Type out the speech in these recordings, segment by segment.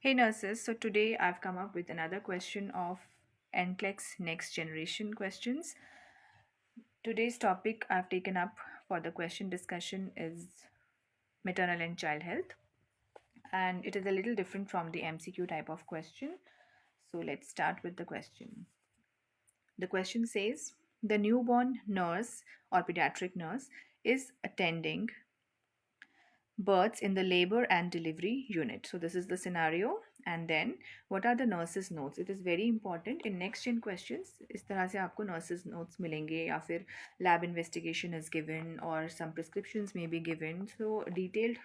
Hey nurses, so today I've come up with another question of NCLEX Next Generation questions. Today's topic I've taken up for the question discussion is maternal and child health, and it is a little different from the MCQ type of question. So let's start with the question. The question says the newborn nurse or pediatric nurse is attending births in the labor and delivery unit. So this is the scenario. And then what are the nurses notes? It is very important in next gen questions. इस तरह से आपको nurses notes मिलेंगे या फिर lab investigation is given or some prescriptions may be given. So detailed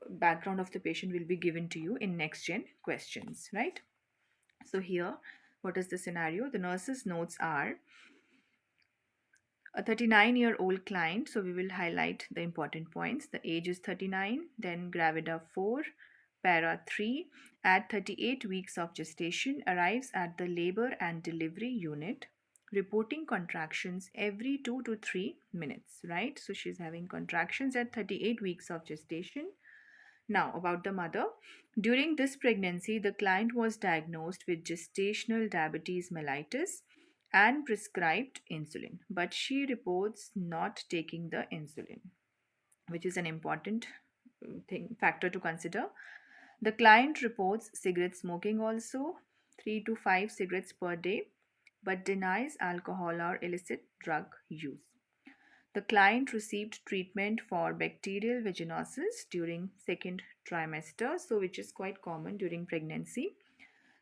background of the patient will be given to you in next gen questions, right? So here, what is the scenario? The nurses notes are a 39-year-old client, so we will highlight the important points. The age is 39, then gravida 4, para 3, at 38 weeks of gestation, arrives at the labor and delivery unit, reporting contractions every 2 to 3 minutes, right? So she's having contractions at 38 weeks of gestation. Now, about the mother. During this pregnancy, the client was diagnosed with gestational diabetes mellitus and prescribed insulin, but she reports not taking the insulin, which is an important factor to consider. The client reports cigarette smoking also, 3 to 5 cigarettes per day, but denies alcohol or illicit drug use. The client received treatment for bacterial vaginosis during second trimester, so which is quite common during pregnancy.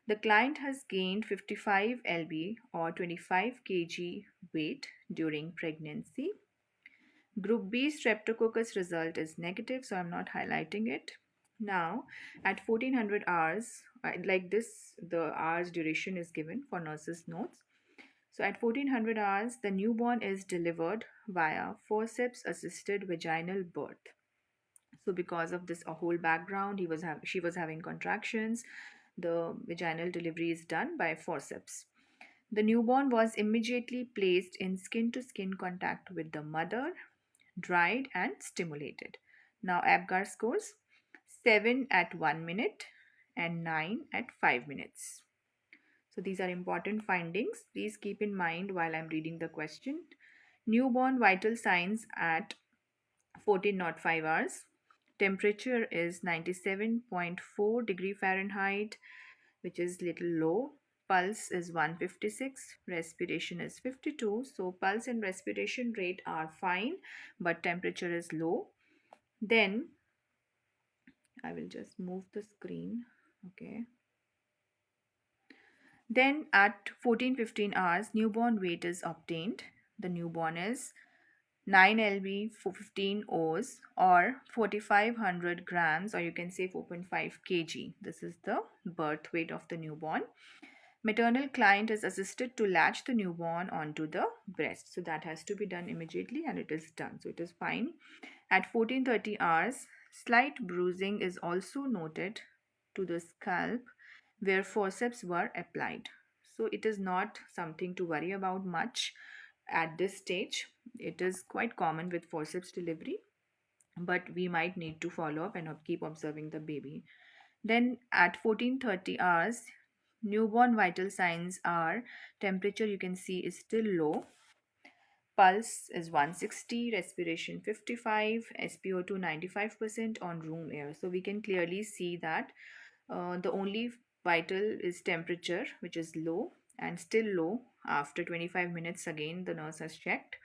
The client has gained 55 lb or 25 kg weight during pregnancy. Group B streptococcus result is negative, so I'm not highlighting it. Now, at 1400 hours, like this, the hours duration is given for nurses' notes. So at 1400 hours, the newborn is delivered via forceps assisted vaginal birth. So because of this a whole background, she was having contractions. The vaginal delivery is done by forceps. The newborn was immediately placed in skin to skin contact with the mother, dried and stimulated. Now APGAR scores 7 at 1 minute and 9 at 5 minutes. So these are important findings. Please keep in mind while I'm reading the question. Newborn vital signs at 1405 hours. Temperature is 97.4 degree Fahrenheit, which is little low. Pulse is 156, respiration is 52. So pulse and respiration rate are fine, but temperature is low. Then I will just move the screen. Okay. Then at 14-15 hours, newborn weight is obtained. The newborn is 9 lb for 15 O's or 4500 grams, or you can say 4.5 kg. This is the birth weight of the newborn. Maternal client is assisted to latch the newborn onto the breast. So that has to be done immediately and it is done. So it is fine. At 14:30 hours, slight bruising is also noted to the scalp where forceps were applied. So it is not something to worry about much at this stage. It is quite common with forceps delivery, but we might need to follow up and keep observing the baby. Then at 14:30 hours, newborn vital signs are temperature you can see is still low. Pulse is 160, respiration 55, SpO2 95% on room air. So we can clearly see that the only vital is temperature, which is low and still low. After 25 minutes, again, the nurse has checked.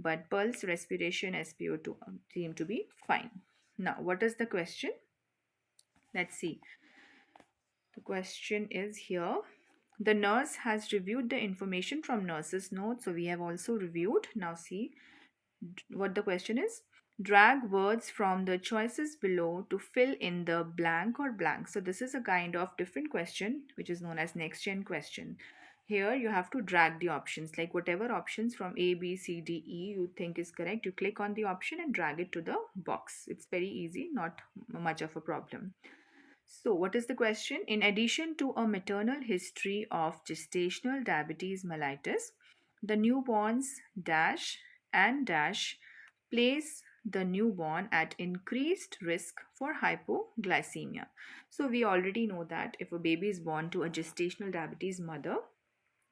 But pulse, respiration, SpO2 seem to be fine. Now, what is the question? Let's see. The question is here. The nurse has reviewed the information from nurse's note. So we have also reviewed. Now see what the question is. Drag words from the choices below to fill in the blank or blank. So this is a kind of different question which is known as next gen question. Here you have to drag the options, like whatever options from A, B, C, D, E you think is correct, you click on the option and drag it to the box. It's very easy, not much of a problem. So, what is the question? In addition to a maternal history of gestational diabetes mellitus, the newborn's dash and dash plays the newborn at increased risk for hypoglycemia? So, we already know that if a baby is born to a gestational diabetes mother,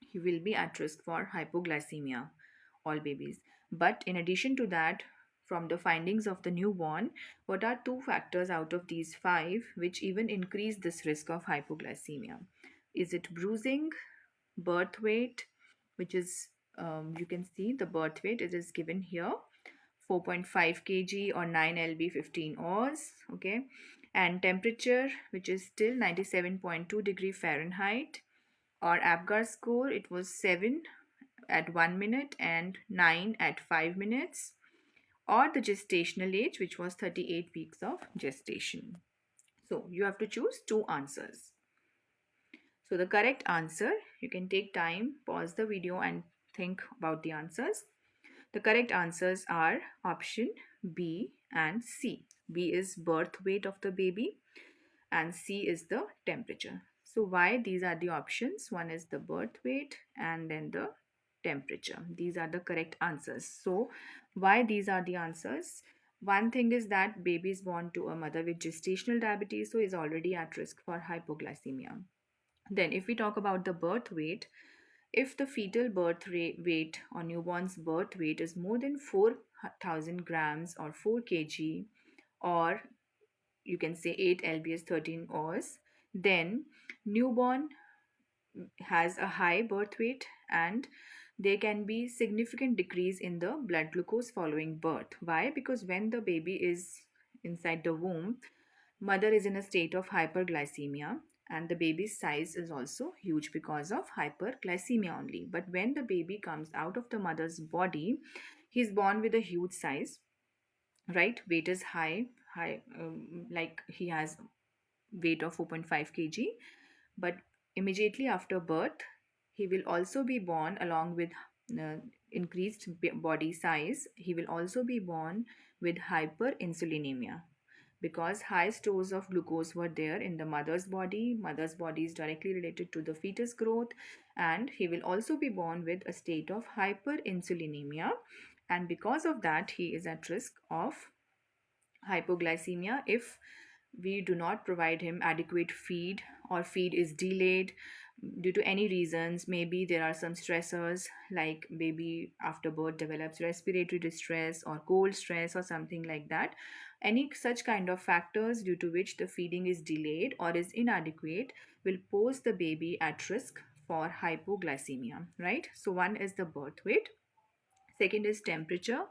he will be at risk for hypoglycemia, all babies. But in addition to that, from the findings of the newborn, what are two factors out of these five which even increase this risk of hypoglycemia? Is it bruising, birth weight, which is you can see the birth weight, it is given here 4.5 kg or 9 lb 15 hours, okay, and temperature, which is still 97.2 degree Fahrenheit. Or Apgar score, it was 7 at 1 minute and 9 at 5 minutes. Or the gestational age, which was 38 weeks of gestation. So you have to choose two answers. So the correct answer, you can take time, pause the video and think about the answers. The correct answers are option B and C. B is birth weight of the baby and C is the temperature. So why these are the options? One is the birth weight and then the temperature. These are the correct answers. So why these are the answers? One thing is that baby is born to a mother with gestational diabetes, so is already at risk for hypoglycemia. Then if we talk about the birth weight, if the fetal weight or newborn's birth weight is more than 4,000 grams or 4 kg, or you can say 8 lbs 13 hours, then newborn has a high birth weight and there can be significant decrease in the blood glucose following birth. Why? Because when the baby is inside the womb, mother is in a state of hyperglycemia and the baby's size is also huge because of hyperglycemia only. But when the baby comes out of the mother's body, he's born with a huge size, right? Weight is high, like he has weight of 4.5 kg. But immediately after birth, he will also be born along with uh, increased body size. He will also be born with hyperinsulinemia because high stores of glucose were there in the mother's body. Mother's body is directly related to the fetus growth, and he will also be born with a state of hyperinsulinemia, and because of that he is at risk of hypoglycemia if we do not provide him adequate feed or feed is delayed due to any reasons. Maybe there are some stressors like baby after birth develops respiratory distress or cold stress or something like that. Any such kind of factors due to which the feeding is delayed or is inadequate will pose the baby at risk for hypoglycemia, right? So one is the birth weight, second is temperature.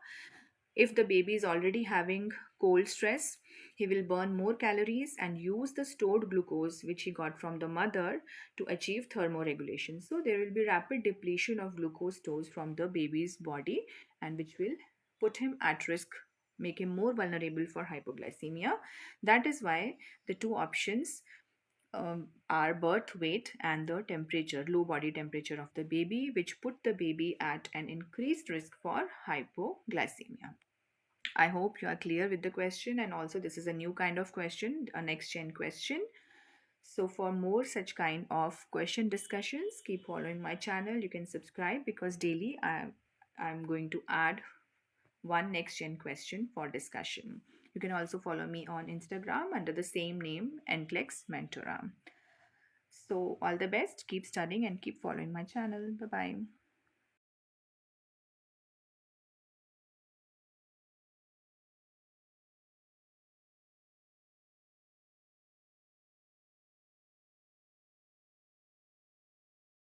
If the baby is already having cold stress, he will burn more calories and use the stored glucose which he got from the mother to achieve thermoregulation. So there will be rapid depletion of glucose stores from the baby's body, and which will put him at risk, make him more vulnerable for hypoglycemia. That is why the two options are birth weight and the temperature, low body temperature of the baby, which put the baby at an increased risk for hypoglycemia. I hope you are clear with the question, and also this is a new kind of question, a next gen question. So for more such kind of question discussions, keep following my channel. You can subscribe because daily I'm going to add one next gen question for discussion. You can also follow me on Instagram under the same name, NCLEX Mentora. So all the best, keep studying and keep following my channel. Bye bye.